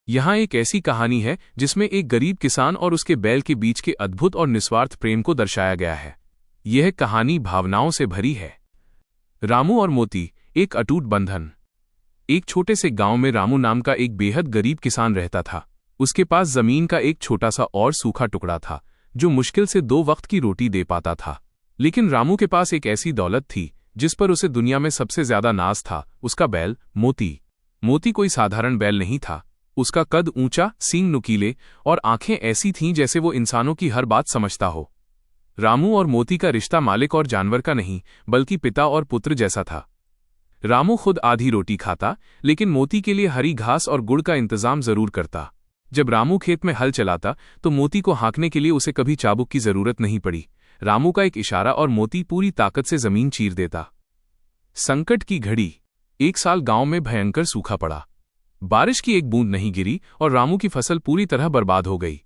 यहाँ एक ऐसी कहानी है जिसमें एक गरीब किसान और उसके बैल के बीच के अद्भुत और निस्वार्थ प्रेम को दर्शाया गया है। यह कहानी भावनाओं से भरी है। रामू और मोती, एक अटूट बंधन। एक छोटे से गांव में रामू नाम का एक बेहद गरीब किसान रहता था। उसके पास जमीन का एक छोटा सा और सूखा टुकड़ा था जो मुश्किल से 2 वक्त की रोटी दे पाता था। लेकिन रामू के पास एक ऐसी दौलत थी जिस पर उसे दुनिया में सबसे ज्यादा नाज था, उसका बैल मोती। मोती कोई साधारण बैल नहीं था। उसका कद ऊंचा, सींग नुकीले और आंखें ऐसी थीं जैसे वो इंसानों की हर बात समझता हो। रामू और मोती का रिश्ता मालिक और जानवर का नहीं बल्कि पिता और पुत्र जैसा था। रामू खुद आधी रोटी खाता, लेकिन मोती के लिए हरी घास और गुड़ का इंतजाम जरूर करता। जब रामू खेत में हल चलाता तो मोती को हाँकने के लिए उसे कभी चाबुक की जरूरत नहीं पड़ी। रामू का एक इशारा और मोती पूरी ताकत से जमीन चीर देता। संकट की घड़ी। एक साल गांव में भयंकर सूखा पड़ा। बारिश की एक बूंद नहीं गिरी और रामू की फसल पूरी तरह बर्बाद हो गई।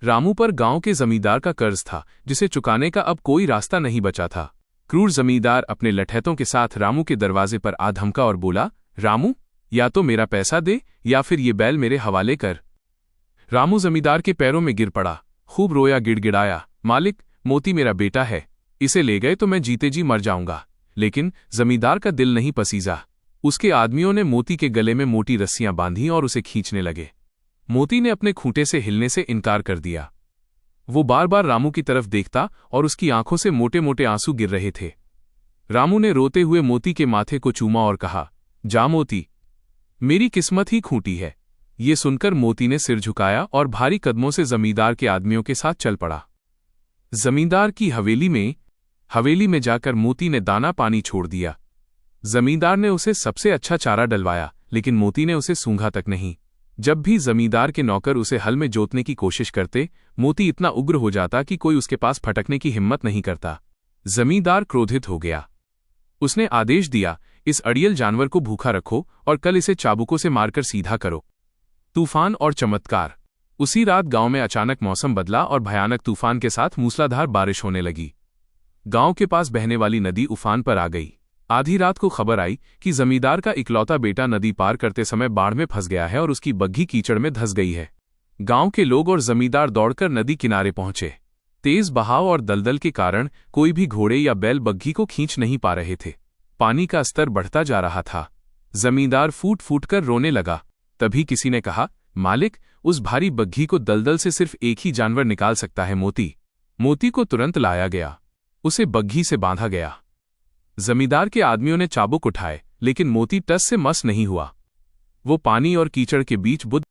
रामू पर गांव के जमींदार का कर्ज था जिसे चुकाने का अब कोई रास्ता नहीं बचा था। क्रूर जमींदार अपने लठैतों के साथ रामू के दरवाजे पर आ धमका और बोला, रामू, या तो मेरा पैसा दे या फिर ये बैल मेरे हवाले कर। रामू जमींदार के पैरों में गिर पड़ा, खूब रोया, गिड़गिड़ाया, मालिक, मोती मेरा बेटा है, इसे ले गए तो मैं जीते जी मर जाऊंगा। लेकिन जमींदार का दिल नहीं पसीजा। उसके आदमियों ने मोती के गले में मोटी रस्सियां बांधी और उसे खींचने लगे। मोती ने अपने खूंटे से हिलने से इनकार कर दिया। वो बार बार रामू की तरफ देखता और उसकी आंखों से मोटे मोटे आंसू गिर रहे थे। रामू ने रोते हुए मोती के माथे को चूमा और कहा, जा मोती, मेरी किस्मत ही खूंटी है। ये सुनकर मोती ने सिर झुकाया और भारी कदमों से जमींदार के आदमियों के साथ चल पड़ा। जमींदार की हवेली में जाकर मोती ने दाना पानी छोड़ दिया। जमींदार ने उसे सबसे अच्छा चारा डलवाया, लेकिन मोती ने उसे सूंघा तक नहीं। जब भी जमींदार के नौकर उसे हल में जोतने की कोशिश करते, मोती इतना उग्र हो जाता कि कोई उसके पास फटकने की हिम्मत नहीं करता। जमींदार क्रोधित हो गया। उसने आदेश दिया, इस अड़ियल जानवर को भूखा रखो और कल इसे चाबुकों से मारकर सीधा करो। तूफान और चमत्कार। उसी रात गांव में अचानक मौसम बदला और भयानक तूफान के साथ मूसलाधार बारिश होने लगी। गांव के पास बहने वाली नदी उफान पर आ गई। आधी रात को खबर आई कि जमींदार का इकलौता बेटा नदी पार करते समय बाढ़ में फंस गया है और उसकी बग्घी कीचड़ में धंस गई है। गांव के लोग और जमींदार दौड़कर नदी किनारे पहुंचे। तेज बहाव और दलदल के कारण कोई भी घोड़े या बैल बग्घी को खींच नहीं पा रहे थे। पानी का स्तर बढ़ता जा रहा था। जमींदार फूट फूट कर रोने लगा। तभी किसी ने कहा, मालिक, उस भारी बग्घी को दलदल से सिर्फ एक ही जानवर निकाल सकता है, मोती। मोती को तुरंत लाया गया। उसे बग्घी से बांधा गया। जमींदार के आदमियों ने चाबुक उठाए, लेकिन मोती टस से मस नहीं हुआ। वो पानी और कीचड़ के बीच बुद्ध